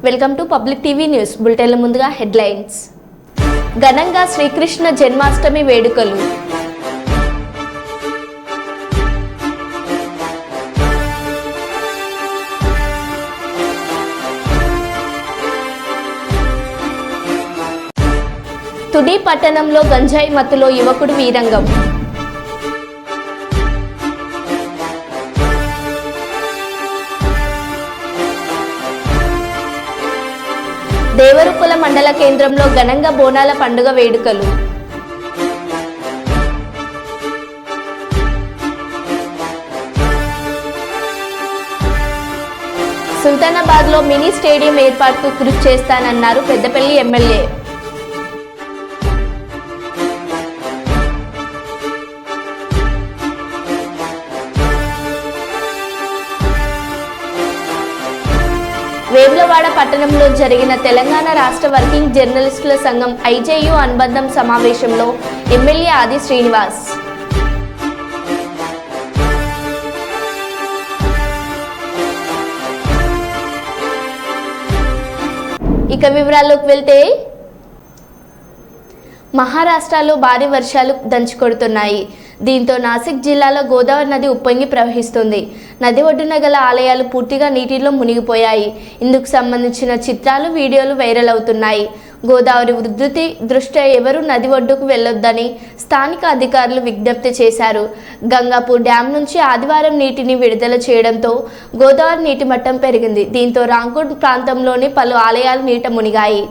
Welcome to public TV news బులెటిన్ల ముందుగా headlines. ఘనంగా శ్రీకృష్ణ జన్మాష్టమి వేడుకలు. తుడి పట్టణంలో గంజాయి మత్తులో యువకుడు వీరంగం. దేవరుకుల మండల కేంద్రంలో ఘనంగా బోనాల పండుగ వేడుకలు. సుల్తానాబాద్లో మినీ స్టేడియం ఏర్పాటుకు కృషి చేస్తానన్నారు పెద్దపల్లి ఎమ్మెల్యే. వేములవాడ పట్టణంలో జరిగిన తెలంగాణ రాష్ట్ర వర్కింగ్ జర్నలిస్టుల సంఘం ఐజేయు అనుబంధం సమావేశంలో ఎమ్మెల్యే ఆది శ్రీనివాస్. ఇక వివరాల్లోకి వెళ్తే, మహారాష్ట్రలో భారీ వర్షాలు దంచుకొడుతున్నాయి. దీంతో నాసిక్ జిల్లాలో గోదావరి నది ఉప్పొంగి ప్రవహిస్తుంది. నది ఒడ్డున గల ఆలయాలు పూర్తిగా నీటిలో మునిగిపోయాయి. ఇందుకు సంబంధించిన చిత్రాలు, వీడియోలు వైరల్ అవుతున్నాయి. గోదావరి ఉధృతి దృష్ట్యా ఎవరూ నది ఒడ్డుకు వెళ్లొద్దని స్థానిక అధికారులు విజ్ఞప్తి చేశారు. గంగాపూర్ డ్యాం నుంచి ఆదివారం నీటిని విడుదల చేయడంతో గోదావరి నీటి మట్టం పెరిగింది. దీంతో రాంగూడ్ ప్రాంతంలోని పలు ఆలయాలు నీట మునిగాయి.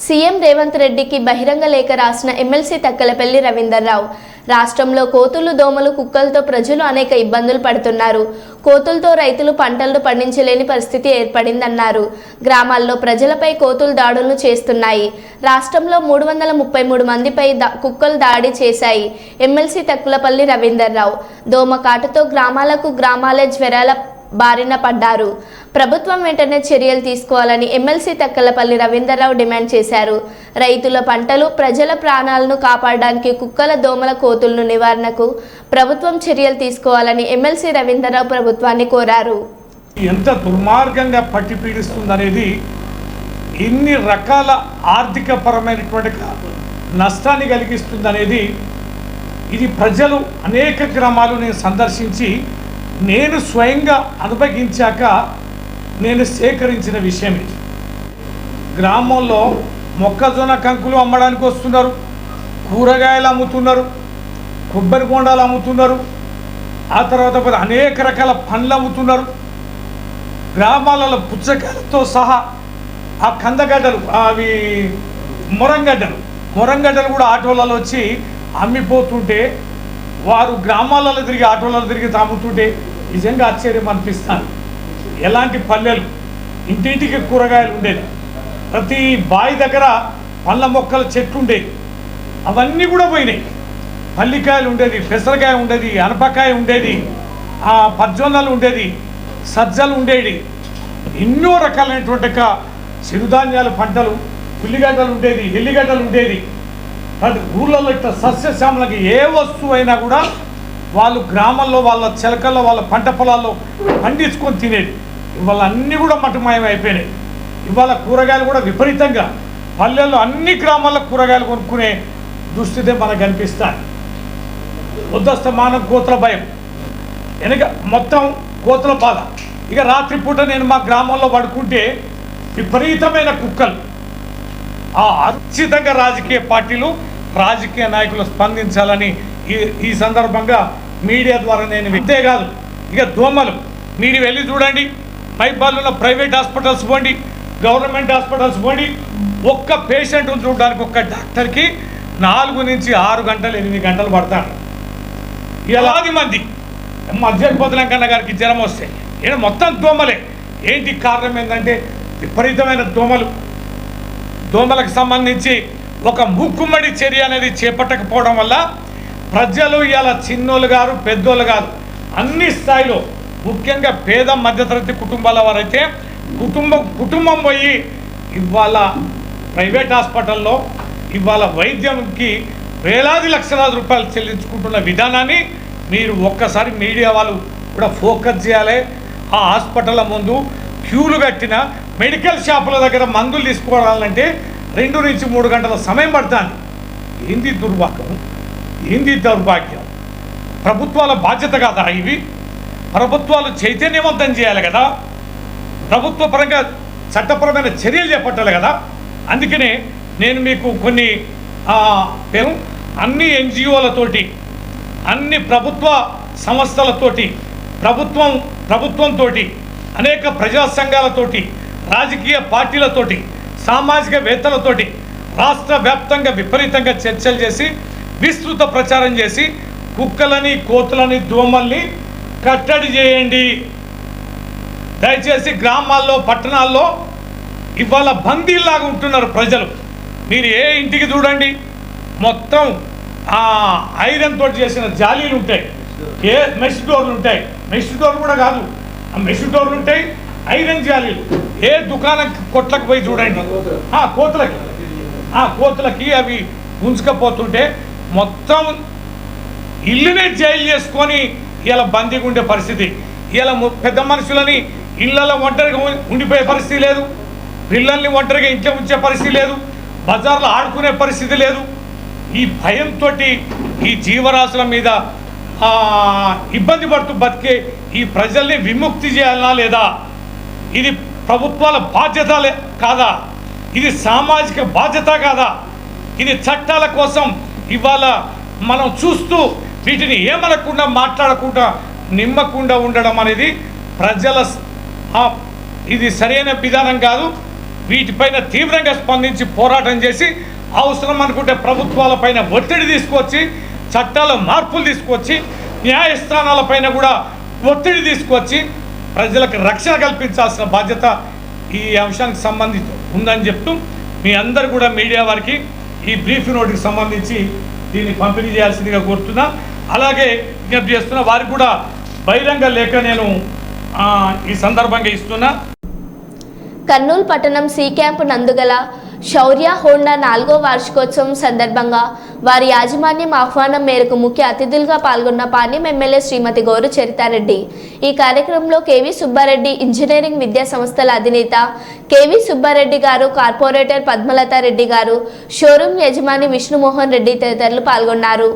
సీఎం రేవంత్ రెడ్డికి బహిరంగ లేఖ రాసిన ఎమ్మెల్సీ తక్కలపల్లి రవీందర్రావు. రాష్ట్రంలో కోతులు, దోమలు, కుక్కలతో ప్రజలు అనేక ఇబ్బందులు పడుతున్నారు. కోతులతో రైతులు పంటలను పండించలేని పరిస్థితి ఏర్పడిందన్నారు. గ్రామాల్లో ప్రజలపై కోతులు దాడులను చేస్తున్నాయి. రాష్ట్రంలో 333 మందిపై కుక్కలు దాడి చేశాయి. ఎమ్మెల్సీ తక్కలపల్లి రవీందర్రావు దోమ కాటుతో గ్రామాలే జ్వరాల బారిన పడ్డారు. ప్రభుత్వం వెంటనే చర్యలు తీసుకోవాలని ఎమ్మెల్సీ తక్కలపల్లి రవీందర్రావు డిమాండ్ చేశారు. రైతుల పంటలు, ప్రజల ప్రాణాలను కాపాడడానికి కుక్కల, దోమల, కోతులను నివారణకు ప్రభుత్వం చర్యలు తీసుకోవాలని ఎమ్మెల్సీ రవీందర్రావు ప్రభుత్వాన్ని కోరారు. ఎంత దుర్మార్గంగా పట్టి పీడిస్తుందనేది, ఎన్ని రకాల ఆర్థిక పరమైనటువంటి నష్టాన్ని కలిగిస్తుందనేది, ఇది ప్రజలు అనేక గ్రామాలు నేను సందర్శించి నేను స్వయంగా అనుభవించాక నేను సేకరించిన విషయం ఇది. గ్రామంలో మొక్కజొన్న కంకులు అమ్మడానికి వస్తున్నారు, కూరగాయలు అమ్ముతున్నారు, కొబ్బరి బొండాలు అమ్ముతున్నారు, ఆ తర్వాత అనేక రకాల పండ్లు అమ్ముతున్నారు. గ్రామాలలో పుచ్చకాయలతో సహా ఆ కందగడ్డలు, అవి మొరంగడ్డలు కూడా ఆటోలలో వచ్చి అమ్మిపోతుంటే, వారు గ్రామాలలో తిరిగి ఆటోలలో తిరిగి తాగుతుంటే నిజంగా ఆశ్చర్యం అనిపిస్తాను. ఎలాంటి పల్లెలు, ఇంటింటికి కూరగాయలు ఉండేది, ప్రతి బావి దగ్గర పళ్ళ మొక్కల చెట్లు ఉండేది, అవన్నీ కూడా పోయినాయి. పల్లికాయలు ఉండేది, పెసరకాయ ఉండేది, అనపకాయ ఉండేది, పజ్జొన్నలు ఉండేది, సజ్జలు ఉండేది, ఎన్నో రకాలైనటువంటి చిరుధాన్యాల పంటలు, ఉల్లిగడ్డలు ఉండేది, ఎల్లిగడ్డలు ఉండేది. ఊళ్ళల్లో ఇట్లా సస్యశ్యామలకి ఏ వస్తువు అయినా కూడా వాళ్ళు గ్రామాల్లో, వాళ్ళ చిలకల్లో, వాళ్ళ పంట పొలాల్లో పండించుకొని తినేది. ఇవాళ అన్నీ కూడా మటుమాయం అయిపోయినాయి. ఇవాళ కూరగాయలు కూడా విపరీతంగా పల్లెల్లో అన్ని గ్రామాల్లో కూరగాయలు కొనుక్కునే దుస్థితే మనకు కనిపిస్తాయి. ఉద్దస్తమానం కోతుల భయం, వెనక మొత్తం కోతుల బాధ. ఇక రాత్రిపూట నేను మా గ్రామంలో పడుకుంటే విపరీతమైన కుక్కలు. ఖచ్చితంగా రాజకీయ పార్టీలు, రాజకీయ నాయకులు స్పందించాలని ఈ సందర్భంగా మీడియా ద్వారా నేను, అంతేకాదు ఇక దోమలు, మీరు వెళ్ళి చూడండి, మైబాల్లో ప్రైవేట్ హాస్పిటల్స్ పోండి, గవర్నమెంట్ హాస్పిటల్స్ పోండి, ఒక్క పేషెంట్ను చూడడానికి ఒక్క డాక్టర్కి 4 నుంచి 6 గంటలు 8 గంటలు పడతాడు. ఎలాది మంది మధ్యపోతులంకన్న గారికి జ్వరం వస్తే ఈయన మొత్తం దోమలే. ఏంటి కారణం ఏంటంటే విపరీతమైన దోమలకు సంబంధించి ఒక మూకుమ్మడి చర్య అనేది చేపట్టకపోవడం వల్ల ప్రజలు ఇలా చిన్నోళ్ళు గారు పెద్దోళ్ళు గారు అన్ని స్థాయిలో ముఖ్యంగా పేద మధ్యతరగతి కుటుంబాల వారైతే కుటుంబం పోయి ఇవాళ ప్రైవేట్ హాస్పిటల్లో ఇవాళ వైద్యంకి వేలాది లక్షలాది రూపాయలు చెల్లించుకుంటున్న విధానాన్ని మీరు ఒక్కసారి మీడియా వాళ్ళు కూడా ఫోకస్ చేయాలి. ఆ హాస్పిటల్ల ముందు క్యూలు కట్టిన మెడికల్ షాపుల దగ్గర మందులు తీసుకోవాలంటే 2 నుంచి 3 గంటల సమయం పడుతుంది. ఏంది దుర్భాగ్యం, ఏంది దౌర్భాగ్యం? ప్రభుత్వాల బాధ్యత కాదా ఇవి? ప్రభుత్వాలు చైతన్యవంతం చేయాలి కదా, ప్రభుత్వ పరంగా చట్టపరమైన చర్యలు చేపట్టాలి కదా. అందుకనే నేను మీకు కొన్ని అన్ని ఎన్జిఓలతోటి, అన్ని ప్రభుత్వ సంస్థలతోటి, ప్రభుత్వంతో, అనేక ప్రజా సంఘాలతోటి, రాజకీయ పార్టీలతోటి, సామాజికవేత్తలతోటి రాష్ట్ర వ్యాప్తంగా విపరీతంగా చర్చలు చేసి విస్తృత ప్రచారం చేసి కుక్కలని, కోతులని, దోమల్ని కట్టడి చేయండి. దయచేసి గ్రామాల్లో, పట్టణాల్లో ఇవాళ బందీల్లాగా ఉంటున్నారు ప్రజలు. మీరు ఏ ఇంటికి చూడండి మొత్తం ఐరన్ తోటి చేసిన జాలీలు ఉంటాయి, ఏ మెష్ డోర్లు ఉంటాయి, మెష్ డోర్ కూడా కాదు, మెష్ డోర్లు ఉంటాయి, ఐరన్ జాలీలు. ఏ దుకాణం కొట్లకు పోయి చూడండి, కోతులకి అవి ఉంచుకపోతుంటే మొత్తం ఇల్లునే జైలు చేసుకొని ఇలా బందీగా ఉండే పరిస్థితి. ఇలా పెద్ద మనుషులని ఇళ్లలో ఒంటరిగా ఉండిపోయే పరిస్థితి లేదు, పిల్లల్ని ఒంటరిగా ఇంట్లో ఉంచే పరిస్థితి లేదు, బజార్లో ఆడుకునే పరిస్థితి లేదు. ఈ భయంతో ఈ జీవరాశుల మీద ఇబ్బంది పడుతూ బతికే ఈ ప్రజల్ని విముక్తి చేయాలనా లేదా? ఇది ప్రభుత్వాల బాధ్యత కాదా? ఇది సామాజిక బాధ్యత కాదా? ఇది చట్టాల కోసం ఇవాళ మనం చూస్తూ వీటిని ఏమనకుండా, మాట్లాడకుండా, నిమ్మకుండా ఉండడం అనేది ప్రజల ఇది సరైన విధానం కాదు. వీటిపైన తీవ్రంగా స్పందించి పోరాటం చేసి అవసరం అనుకుంటే ప్రభుత్వాలపైన ఒత్తిడి తీసుకొచ్చి, చట్టాల మార్పులు తీసుకొచ్చి, న్యాయస్థానాలపైన కూడా ఒత్తిడి తీసుకొచ్చి ప్రజలకు రక్షణ కల్పించాల్సిన బాధ్యత ఈ అంశానికి సంబంధించి ఉందని చెప్తూ మీ అందరు కూడా మీడియా వారికి ఈ బ్రీఫ్ నోట్కి సంబంధించి దీన్ని పంపిణీ చేయాల్సిందిగా కోరుతున్నా. అలాగే విజ్ఞప్తి చేస్తున్నా, వారికి కూడా బహిరంగ లేఖ నేను ఈ సందర్భంగా ఇస్తున్నా. కర్నూలు పట్టణం సి క్యాంపు నందుగల శౌర్య హోండా 4వ వార్షికోత్సవం సందర్భంగా వారి యాజమాన్యం ఆహ్వానం మేరకు ముఖ్య అతిథులుగా పాల్గొన్న పాణ్యం ఎమ్మెల్యే శ్రీమతి గౌరు చరితారెడ్డి. ఈ కార్యక్రమంలో కేవీ సుబ్బారెడ్డి, ఇంజనీరింగ్ విద్యా సంస్థల అధినేత కేవీ సుబ్బారెడ్డి గారు, కార్పొరేటర్ పద్మలత రెడ్డి గారు, షోరూం యజమాని విష్ణుమోహన్ రెడ్డి తదితరులు పాల్గొన్నారు.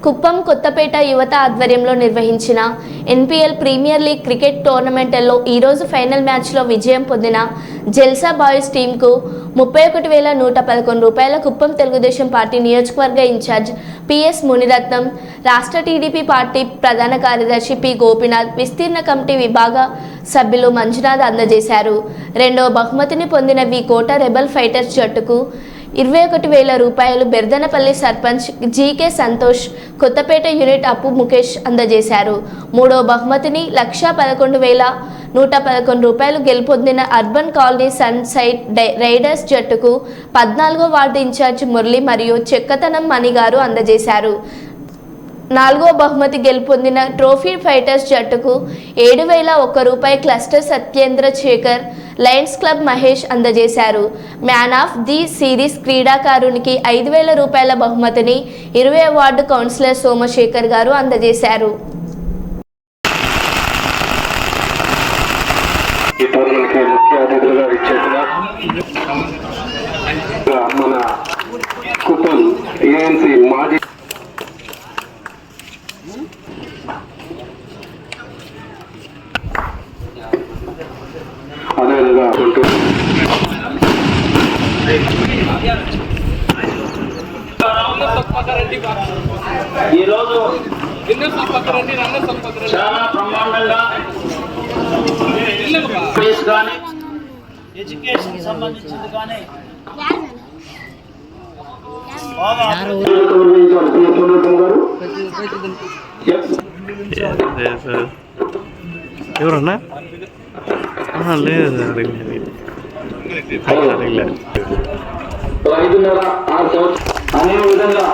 కుప్పం కొత్తపేట యువత ఆధ్వర్యంలో నిర్వహించిన ఎన్పిఎల్ ప్రీమియర్ లీగ్ క్రికెట్ టోర్నమెంట్లో ఈరోజు ఫైనల్ మ్యాచ్లో విజయం పొందిన జెల్సా బాయ్స్ టీంకు 31,111 రూపాయల కుప్పం తెలుగుదేశం పార్టీ నియోజకవర్గ ఇన్ఛార్జ్ పిఎస్ మునిరత్నం, రాష్ట్ర టీడీపీ పార్టీ ప్రధాన కార్యదర్శి పి గోపీనాథ్, విస్తీర్ణ కమిటీ విభాగ సభ్యులు మంజునాథ్ అందజేశారు. రెండవ బహుమతిని పొందిన వి కోట రెబల్ ఫైటర్స్ జట్టుకు 21,000 రూపాయలు బెర్దనపల్లి సర్పంచ్ జీకే సంతోష్, కొత్తపేట యూనిట్ అప్పు ముఖేష్ అందజేశారు. మూడవ బహుమతిని 1,11,111 రూపాయలు గెలుపొందిన urban colony sun side riders జట్టుకు 14వ వార్డు ఇన్ఛార్జ్ మురళి మరియు చెక్కతనం మణి గారు అందజేశారు. 4వ బహుమతి గెలుపొందిన ట్రోఫీ ఫైటర్స్ జట్టుకు 7,001 రూపాయి cluster Satyendra Shekhar, lions club Mahesh అందజేశారు. మ్యాన్ ఆఫ్ ది సిరీస్ క్రీడాకారునికి 5,000 రూపాయల బహుమతిని 20వ వార్డు కౌన్సిలర్ సోమశేఖర్ గారు అందజేశారు. మన కుప్పం ఏఎన్సీ మాజీ అదేవిధంగా ఈరోజు చాలా బ్రహ్మాండంగా స్పేస్ కానీ ఎడ్యుకేషన్ సంబంధించింది కానీ ఎవరన్నా లేదు 5.5 అనే విధంగా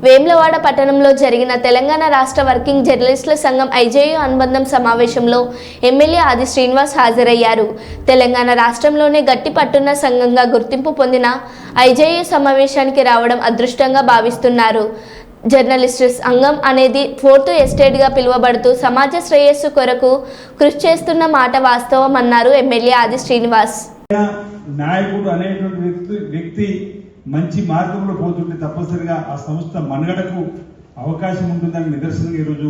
వేములవాడ పట్టణంలో జరిగిన తెలంగాణ రాష్ట్ర వర్కింగ్ జర్నలిస్టుల సంఘం ఐజేయు అనుబంధం సమావేశంలో ఎమ్మెల్యే ఆది శ్రీనివాస్ హాజరయ్యారు. తెలంగాణ రాష్ట్రంలోనే గట్టి పట్టున్న సంఘంగా గుర్తింపు పొందిన ఐజేయు సమావేశానికి రావడం అదృష్టంగా భావిస్తున్నారు. జర్నలిస్టు సంఘం అనేది ఫోర్త్ ఎస్టేట్గా పిలువబడుతూ సమాజ శ్రేయస్సు కొరకు కృషి చేస్తున్న మాట వాస్తవం అన్నారు ఎమ్మెల్యే ఆది శ్రీనివాస్. నాయకుడు అనేటువంటి వ్యక్తి మంచి మార్గంలో పోతుంటే తప్పనిసరిగా ఆ సంస్థ మనుగడకు అవకాశం ఉంటుందని నిదర్శనంగా ఈరోజు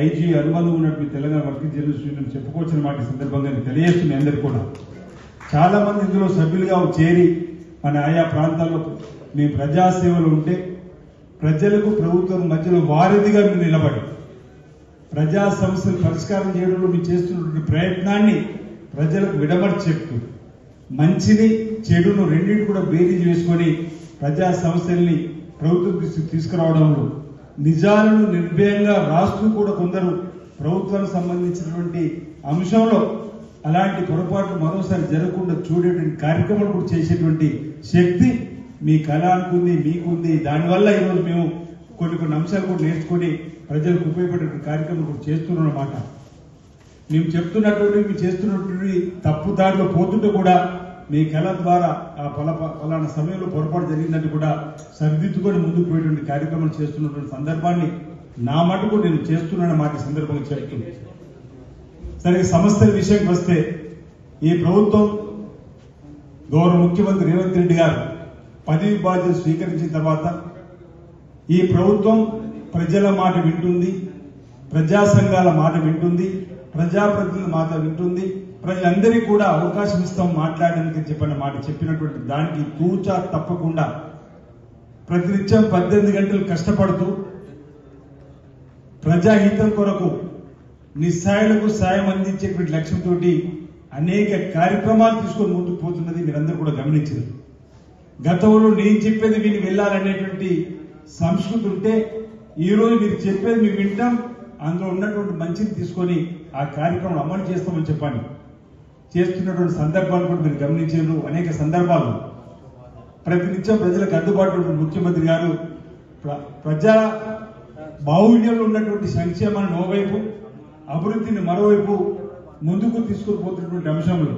ఐజీ అనుబంధం ఉన్నటువంటి తెలంగాణ వర్కింగ్ జర్నలిస్ట్ యూనియన్ చెప్పుకోవచ్చిన మాట సందర్భంగా తెలియజేస్తుంది. అందరికీ కూడా చాలా మంది ఇందులో సభ్యులుగా చేరి మన ఆయా ప్రాంతాల్లో మేము ప్రజాసేవలు ఉంటే ప్రజలకు ప్రభుత్వం మధ్యలో వారధిగా మీరు నిలబడి ప్రజా సమస్యలు పరిష్కారం చేయడంలో మీరు చేస్తున్నటువంటి ప్రయత్నాన్ని ప్రజలకు విడమర్చి చెప్తూ మంచిని చెడును రెండింటి కూడా బేరీ చేసుకొని ప్రజా సమస్యల్ని ప్రభుత్వం తీసుకురావడంలో నిజాలను నిర్భయంగా రాస్తూ కూడా కొందరు ప్రభుత్వానికి సంబంధించినటువంటి అంశంలో అలాంటి పొరపాట్లు మరోసారి జరగకుండా చూడేటువంటి కార్యక్రమాలు కూడా చేసేటువంటి శక్తి మీ కళానికి ఉంది, మీకుంది. దానివల్ల ఈరోజు మేము కొన్ని అంశాలు కూడా నేర్చుకుని ప్రజలకు ఉపయోగపడే కార్యక్రమం కూడా చేస్తున్నాం అన్నమాట. మేము చెప్తున్నటువంటి మీరు చేస్తున్నటువంటి తప్పు దారిలో పోతుంటే కూడా మీ కళ ద్వారా ఆ ఫలానా సమయంలో పొరపాటు జరిగిందని కూడా సరిదిద్దుకొని ముందుకు పోయేటువంటి కార్యక్రమం చేస్తున్నటువంటి సందర్భాన్ని నా మటుకు నేను చేస్తున్నాను మాట సందర్భంగా చెప్తుంది. సరే, సంస్థల విషయానికి వస్తే ఈ ప్రభుత్వం గౌరవ ముఖ్యమంత్రి రేవంత్ రెడ్డి గారు పదవి బాధ్యత స్వీకరించిన తర్వాత ఈ ప్రభుత్వం ప్రజల మాట వింటుంది, ప్రజా సంఘాల మాట వింటుంది, ప్రజాప్రతినిధుల మాట వింటుంది, ప్రజలందరికీ కూడా అవకాశం ఇస్తాం మాట్లాడడానికి చెప్పినటువంటి దానికి తూచా తప్పకుండా ప్రతినిత్యం 18 గంటలు కష్టపడుతూ ప్రజాహితం కొరకు నిస్సాయులకు సాయం అందించేటువంటి లక్ష్యంతో అనేక కార్యక్రమాలు తీసుకొని ముందుకు పోతున్నది మీరందరూ కూడా గమనించారు. గతంలో నేను చెప్పేది విని వెళ్ళాలనేటువంటి సంస్కృతి ఉంటే ఈరోజు మీరు చెప్పేది మేము వింటాం, అందులో ఉన్నటువంటి మంచిని తీసుకొని ఆ కార్యక్రమం అమలు చేస్తామని చెప్పండి చేస్తున్నటువంటి సందర్భాలు కూడా మీరు గమనించారు. అనేక సందర్భాలు ప్రతినిత్యం ప్రజలకు అందుబాటులో ఉన్న ముఖ్యమంత్రి గారు ప్రజా బాహుళ్యంలో ఉన్నటువంటి సంక్షేమాన్ని ఓవైపు, అభివృద్ధిని మరోవైపు ముందుకు తీసుకుని పోతున్నటువంటి అంశంలో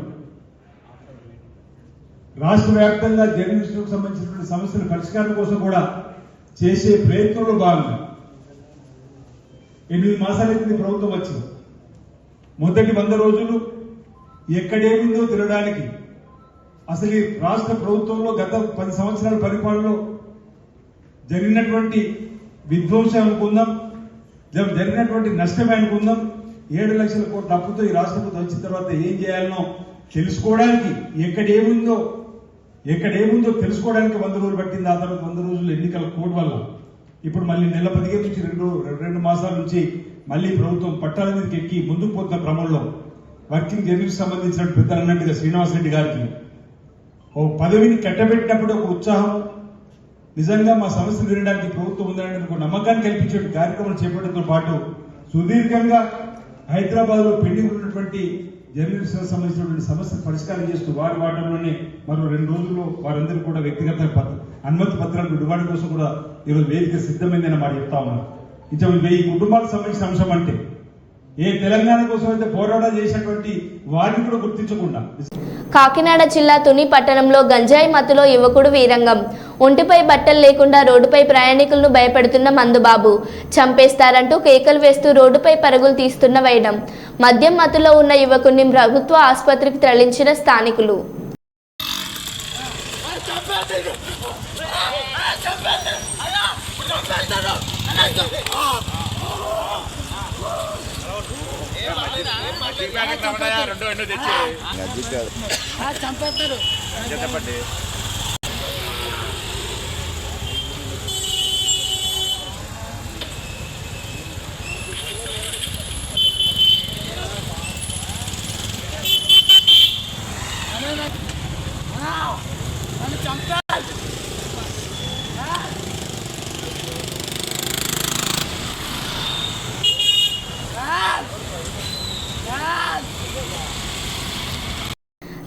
రాష్ట్ర వ్యాప్తంగా జర్నలిస్టులకు సంబంధించినటువంటి సమస్యల పరిష్కారం కోసం కూడా చేసే ప్రయత్నంలో భాగంగా 8 మాసాలైంది ప్రభుత్వం వచ్చింది. మొదటి 100 రోజులు ఎక్కడేమిందో తినడానికి అసలు ఈ రాష్ట్ర ప్రభుత్వంలో గత 10 సంవత్సరాల పరిపాలనలో జరిగినటువంటి విధ్వంసం అనుకుందాం, జరిగినటువంటి నష్టమే అనుకుందాం. 7 లక్షల కోట్ల అప్పుతో ఈ రాష్ట్ర ప్రభుత్వం వచ్చిన తర్వాత ఏం చేయాలనో తెలుసుకోవడానికి ఎక్కడేముందో తెలుసుకోవడానికి 100 రోజులు పట్టింది. ఆ తర్వాత 100 రోజులు ఎన్నికల కోడ్ వల్ల ఇప్పుడు మళ్ళీ నెల 15 నుంచి 2 మాసాల నుంచి మళ్ళీ ప్రభుత్వం పట్టాల మీదకి ఎక్కి ముందుకు పోతున్న క్రమంలో వర్కింగ్ జర్నలిస్ట్ సంబంధించిన పెద్దలు అన్నట్టుగా శ్రీనివాస్ రెడ్డి గారికి ఓ పదవిని కట్టబెట్టినప్పుడు ఒక ఉత్సాహం, నిజంగా మా సమస్యలు వినడానికి ప్రభుత్వం ఉందనే ఒక నమ్మకాన్ని కల్పించే కార్యక్రమాలు చేపట్టడంతో పాటు సుదీర్ఘంగా హైదరాబాద్ లో పెండింగ్ ఉన్నటువంటి జర్నలిస్టులకు సంబంధించినటువంటి సమస్యలు పరిష్కారం చేస్తూ వారి వాటంలోనే మరో 2 రోజుల్లో వారందరూ కూడా వ్యక్తిగత అనుమతి పత్రాలు విడుదల కోసం కూడా ఈరోజు వేదిక సిద్ధమైందని మాట చెప్తా ఉన్నారు. ఇంకా 1000 కుటుంబాలకు సంబంధించిన అంశం అంటే ఏ తెలంగాణ కోసం అయితే పోరాటం చేసినటువంటి వారిని కూడా గుర్తించకుండా. కాకినాడ జిల్లా తుని పట్టణంలో గంజాయి మత్తులో యువకుడు వీరంగం. ఒంటిపై బట్టలు లేకుండా రోడ్డుపై ప్రయాణికులను భయపెడుతున్న మందుబాబు. చంపేస్తారంటూ కేకలు వేస్తూ రోడ్డుపై పరుగులు తీస్తున్న వైనం. మద్యం మత్తులో ఉన్న యువకుడిని ప్రభుత్వ ఆసుపత్రికి తరలించిన స్థానికులు.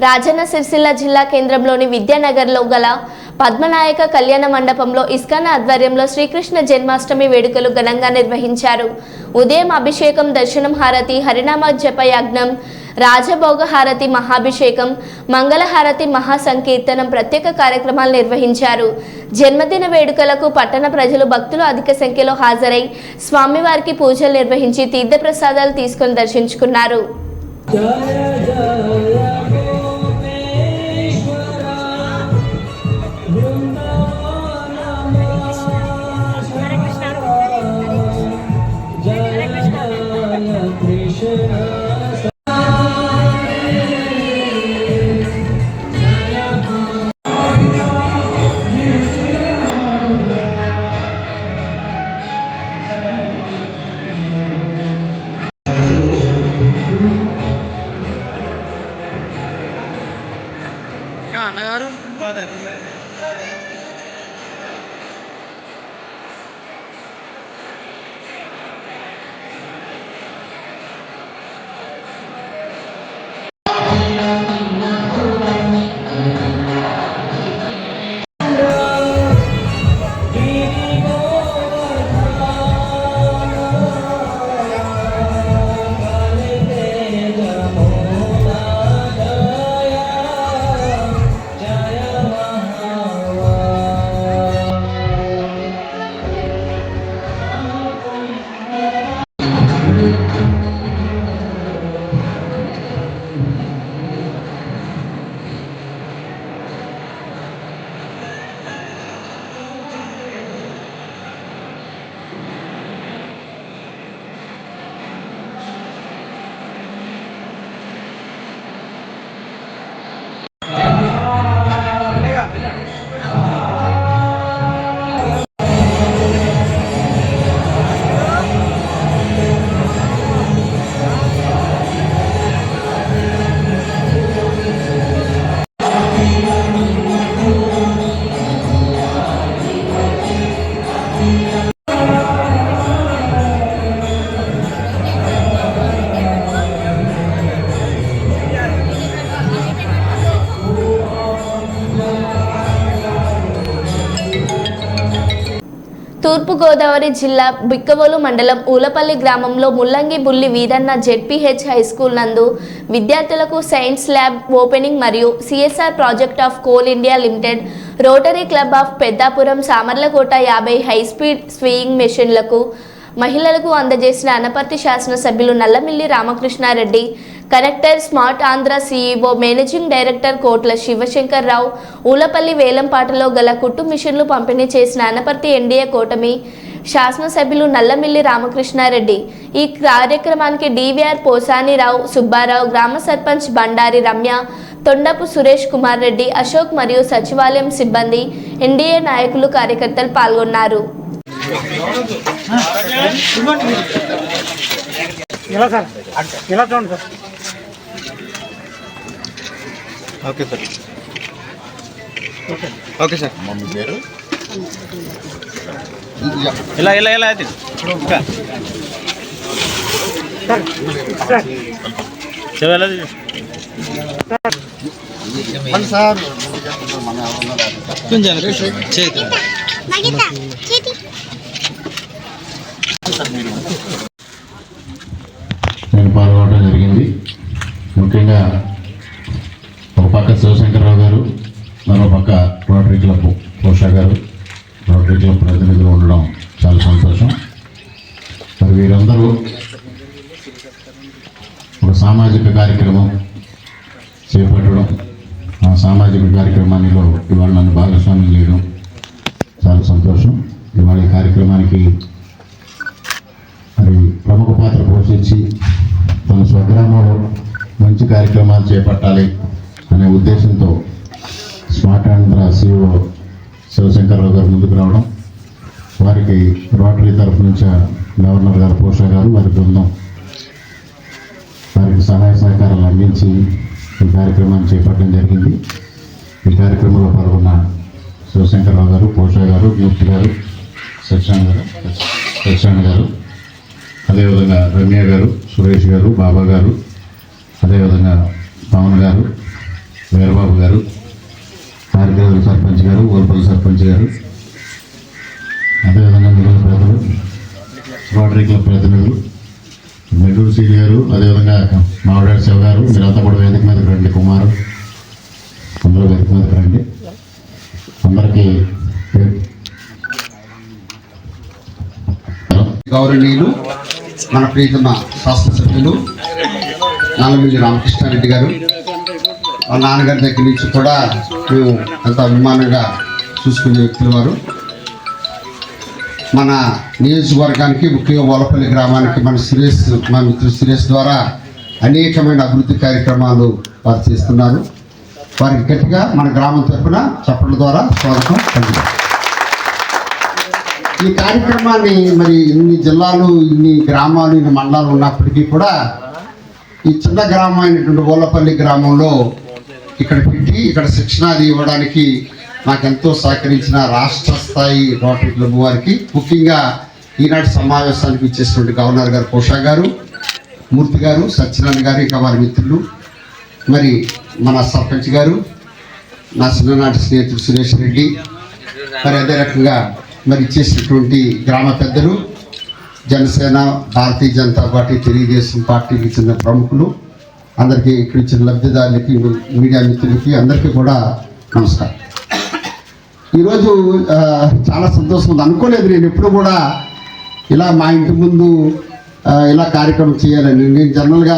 రాజన్న సిరిసిల్ల జిల్లా కేంద్రంలోని విద్యానగర్లో గల పద్మనాయక కళ్యాణ మండపంలో ఇస్కాన్ ఆధ్వర్యంలో శ్రీకృష్ణ జన్మాష్టమి వేడుకలు ఘనంగా నిర్వహించారు. ఉదయం అభిషేకం, దర్శనం, హారతి, హరినామ జప యజ్ఞం, రాజభోగ హారతి, మహాభిషేకం, మంగళహారతి, మహాసంకీర్తనం, ప్రత్యేక కార్యక్రమాలు నిర్వహించారు. జన్మదిన వేడుకలకు పట్టణ ప్రజలు, భక్తులు అధిక సంఖ్యలో హాజరై స్వామివారికి పూజలు నిర్వహించి తీర్థప్రసాదాలు తీసుకొని దర్శించుకున్నారు. అన్నగారు తూర్పుగోదావరి జిల్లా బిక్కవోలు మండలం ఊలపల్లి గ్రామంలో ముల్లంగి బుల్లి వీరన్న జెడ్పీహెచ్ హై స్కూల్ నందు విద్యార్థులకు సైన్స్ ల్యాబ్ ఓపెనింగ్ మరియు CSR project of Coal India Limited, Rotary Club of Peddapuram, Samarlakota 50 high speed sewing మెషిన్లకు మహిళలకు అందజేసిన అనపర్తి శాసనసభ్యులు Nallamilli Ramakrishnareddy, connector smart Andhra CEO managing director Kotla Shivashankar రావు, ఊలపల్లి వేలంపాటలో గల కుట్టు మిషన్లు పంపిణీ చేసిన అనపర్తి ఎన్డీఏ కూటమి శాసనసభ్యులు నల్లమిల్లి రామకృష్ణారెడ్డి. ఈ కార్యక్రమానికి డివిఆర్ పోసానిరావు, సుబ్బారావు, గ్రామ సర్పంచ్ బండారి రమ్య, తొండపు సురేష్ కుమార్ రెడ్డి, అశోక్ మరియు సచివాలయం సిబ్బంది, ఎన్డీఏ నాయకులు, కార్యకర్తలు పాల్గొన్నారు. Okay sir. Okay sir. Mummy పేరు ఇలా ఇలా ఇలా అయితే సార్ కొంచెం చేతి నేను పాల్గొనడం జరిగింది. ముఖ్యంగా ఒక పక్క శివశంకర్రావు గారు, మరో పక్క రోటరీ క్లబ్ పోషా గారు, రోటరీ క్లబ్ ప్రతినిధులు ఉండడం చాలా సంతోషం. మరి వీరందరూ ఒక సామాజిక కార్యక్రమం చేపట్టడం, ఆ సామాజిక కార్యక్రమానిలో ఇవాళ నన్ను భాగస్వామ్యం చేయడం చాలా సంతోషం. ఇవాళ ఈ కార్యక్రమానికి మరి ప్రముఖ పాత్ర పోషించి తన స్వగ్రామంలో మంచి కార్యక్రమాలు చేపట్టాలి అనే ఉద్దేశంతో స్మార్ట్ ఆంధ్ర CEO శివశంకర్రావు గారు ముందుకు రావడం, వారికి రోటరీ తరఫు నుంచి గవర్నర్ గారు, పోషా గారు, వారి బృందం వారికి సహాయ సహకారాలు అందించి ఈ కార్యక్రమాన్ని చేపట్టడం జరిగింది. ఈ కార్యక్రమంలో పాల్గొన్న శివశంకర్రావు గారు, పోషా గారు, మూర్తి గారు, సత్యనారాయణ గారు, అదేవిధంగా రమ్య గారు, సురేష్ గారు, బాబా గారు, అదేవిధంగా పవన్ గారు, వీరబాబు గారు, కార్యక్రమ సర్పంచ్ గారు, ఓల్పల్లి సర్పంచ్ గారు, అదేవిధంగా మిగిలిన ప్రజలు, రోటరీ క్లబ్ ప్రతినిధులు, మెడ్డూరు సీని గారు, అదేవిధంగా మామిడాడు శివ గారు, మీరంతా కూడా వేదిక మీదకి రండి. కుమారు అందరూ వేదిక మీదకి రండి. అందరికీ గౌరవనీయులు మన ప్రీతమ శాసనసభ్యులు నల్లమిల్లి రామకృష్ణారెడ్డి గారు, మా నాన్నగారి దగ్గర నుంచి కూడా మేము ఎంతో అభిమానంగా చూసుకునే వ్యక్తులు వారు. మన నియోజకవర్గానికి, ముఖ్యంగా ఓలపల్లి గ్రామానికి మా మిత్రుడు సురేష్ ద్వారా అనేకమైన అభివృద్ధి కార్యక్రమాలు వారు చేస్తున్నారు. వారికి గట్టిగా మన గ్రామం తరఫున చప్పట్ల ద్వారా స్వాగతం పలుకుతాం. ఈ కార్యక్రమాన్ని మరి ఇన్ని జిల్లాలు, ఇన్ని గ్రామాలు, ఇన్ని మండలాలు ఉన్నప్పటికీ కూడా ఈ చిన్న గ్రామం అయినటువంటి ఓలపల్లి గ్రామంలో ఇక్కడ పెట్టి ఇక్కడ శిక్షణ అది ఇవ్వడానికి నాకెంతో సహకరించిన రాష్ట్ర స్థాయి రోటరీ క్లబ్ వారికి, ముఖ్యంగా ఈనాటి సమావేశానికి ఇచ్చేసినటువంటి గవర్నర్ గారు, పోషా గారు, మూర్తి గారు, సత్యనారాయణ గారు, ఇంకా వారి మిత్రులు, మరి మన సర్పంచ్ గారు, నా చిన్ననాటి స్నేహితుడు సురేష్ రెడ్డి, మరి అదే రకంగా మరి ఇచ్చేసినటువంటి గ్రామ పెద్దలు, జనసేన, భారతీయ జనతా పార్టీ, తెలుగుదేశం పార్టీకి చెందిన ప్రముఖులు అందరికీ, ఇక్కడ ఇచ్చిన లబ్ధిదారులకి, మీడియా మిత్రులకి అందరికీ కూడా నమస్కారం. ఈరోజు చాలా సంతోషం ఉంది. అనుకోలేదు నేను ఎప్పుడు కూడా ఇలా మా ఇంటి ముందు ఇలా కార్యక్రమం చేయాలని. నేను జనరల్గా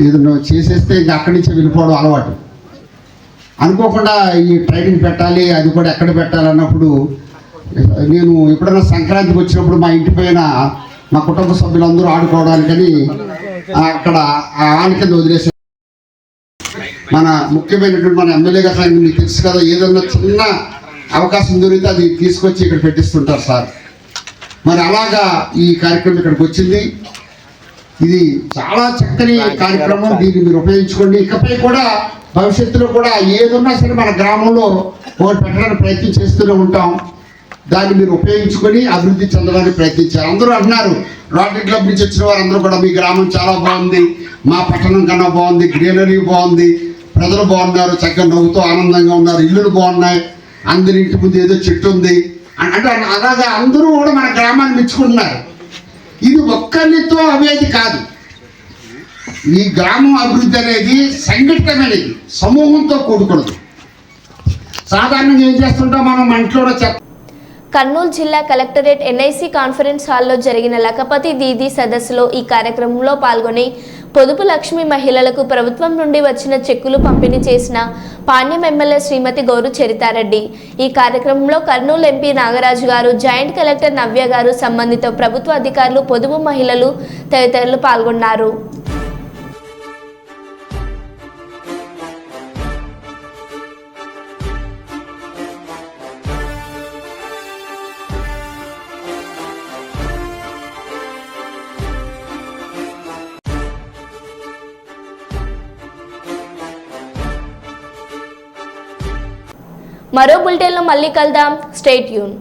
ఏదైనా చేసేస్తే ఇంకా అక్కడి నుంచే వెళ్ళిపోవడం అలవాటు. అనుకోకుండా ఈ ట్రైనింగ్ పెట్టాలి, అది కూడా ఎక్కడ పెట్టాలన్నప్పుడు నేను ఎప్పుడైనా సంక్రాంతికి వచ్చినప్పుడు మా ఇంటి పైన మా కుటుంబ సభ్యులందరూ ఆడుకోవడానికని అక్కడ ఆన కింద వదిలేసి, మన ముఖ్యమైనటువంటి మన ఎమ్మెల్యే గారు మీకు తెలుసు కదా, ఏదన్నా చిన్న అవకాశం దొరికితే అది తీసుకొచ్చి ఇక్కడ పెట్టిస్తుంటారు సార్. మరి అలాగా ఈ కార్యక్రమం ఇక్కడికి వచ్చింది. ఇది చాలా చక్కని కార్యక్రమం, దీన్ని మీరు ఉపయోగించుకోండి. ఇకపై కూడా భవిష్యత్తులో కూడా ఏదున్నా సరే మన గ్రామంలో ఒకటి పెట్టడానికి ప్రయత్నం చేస్తూనే ఉంటాం. దాన్ని మీరు ఉపయోగించుకొని అభివృద్ధి చెందడానికి ప్రయత్నించారు. అందరూ అంటున్నారు, రోటరీ క్లబ్ నుంచి వచ్చిన వారు అందరూ కూడా మీ గ్రామం చాలా బాగుంది, మా పట్టణం కన్నా బాగుంది, గ్రీనరీ బాగుంది, ప్రజలు బాగున్నారు, చక్కగా నవ్వుతూ ఆనందంగా ఉన్నారు, ఇల్లులు బాగున్నాయి, అందరి ఇంటి ముందు ఏదో చెట్టు ఉంది అంటే అలాగా అందరూ కూడా మన గ్రామాన్ని మెచ్చుకుంటున్నారు. ఇది ఒక్కరితో అవేది కాదు. ఈ గ్రామం అభివృద్ధి అనేది సంఘటితమైనది, సమూహంతో కూడుకున్నది. సాధారణంగా ఏం చేస్తుంటాం మనం మన ఇంట్లో కర్నూలు జిల్లా కలెక్టరేట్ NIC కాన్ఫరెన్స్ హాల్లో జరిగిన లఖపతి దీదీ సదస్సులో ఈ కార్యక్రమంలో పాల్గొని పొదుపు లక్ష్మి మహిళలకు ప్రభుత్వం నుండి వచ్చిన చెక్కులు పంపిణీ చేసిన పాణ్యం ఎమ్మెల్యే శ్రీమతి గౌరు చరితారెడ్డి. ఈ కార్యక్రమంలో కర్నూలు ఎంపీ నాగరాజు గారు, జాయింట్ కలెక్టర్ నవ్య గారు, సంబంధిత ప్రభుత్వ అధికారులు, పొదుపు మహిళలు తదితరులు పాల్గొన్నారు. మరో బులెటిన్లో మళ్ళీ కలుద్దాం. Stay tune.